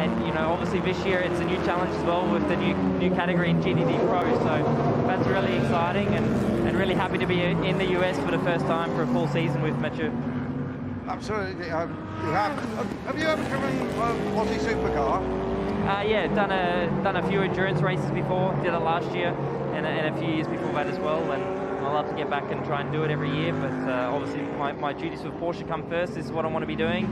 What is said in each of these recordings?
and you know, obviously this year it's a new challenge as well with the new category in GTD Pro. So that's really exciting, and really happy to be in the US for the first time for a full season with Metro. Absolutely. Have you ever driven a Rossi supercar? Yeah, done a few endurance races before. Did it last year and a few years before that as well. And I love to get back and try and do it every year. But obviously, my duties with Porsche come first. This is what I want to be doing.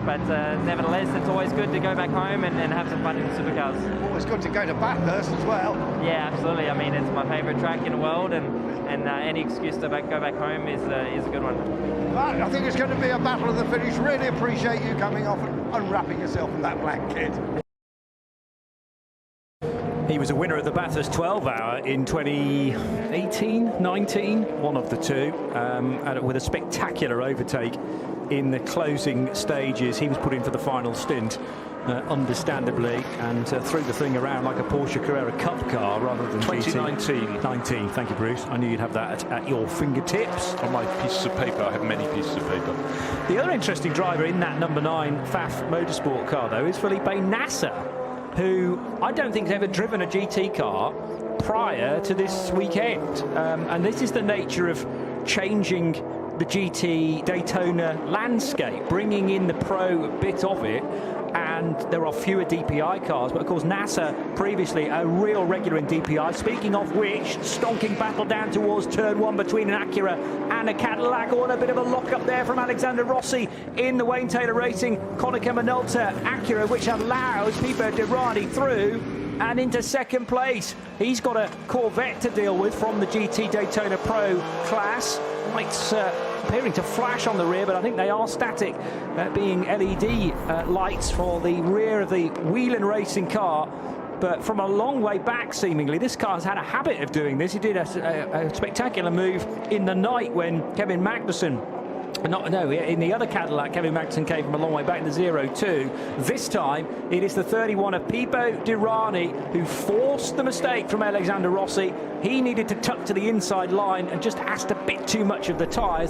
But nevertheless, it's always good to go back home and have some fun in the supercars. Always good to go to Bathurst as well. Yeah, absolutely. I mean, it's my favourite track in the world, and any excuse to go back home is a good one. But I think it's going to be a battle of the finish. Really appreciate you coming off and unwrapping yourself from that black kit. He was a winner of the Bathurst 12-hour in 2018, 19, one of the two, with a spectacular overtake in the closing stages. He was put in for the final stint, understandably, and threw the thing around like a Porsche Carrera Cup car rather than 2019. 19, thank you, Bruce. I knew you'd have that at your fingertips. On my pieces of paper, I have many pieces of paper. The other interesting driver in that number 9 FAF Motorsport car, though, is Felipe Nasser, who I don't think has ever driven a GT car prior to this weekend. And this is the nature of changing the GT Daytona landscape, bringing in the pro bit of it, and there are fewer DPI cars, but of course Nasser previously a real regular in DPI, speaking of which, stonking battle down towards turn 1 between an Acura and a Cadillac. Oh, and a bit of a lock-up there from Alexander Rossi in the Wayne Taylor Racing Konica Minolta Acura, which allows Pipo Derani through and into second place. He's got a Corvette to deal with from the GT Daytona Pro class. Lights appearing to flash on the rear, but I think they are static, being LED lights for the rear of the Whelen Racing car. But from a long way back, seemingly, this car's had a habit of doing this. He did a spectacular move in the night when Kevin Magnussen, in the other Cadillac, Kevin Magnussen came from a long way back in the 0-2. This time, it is the 31 of Pipo Derani who forced the mistake from Alexander Rossi. He needed to tuck to the inside line and just asked a bit too much of the tyres.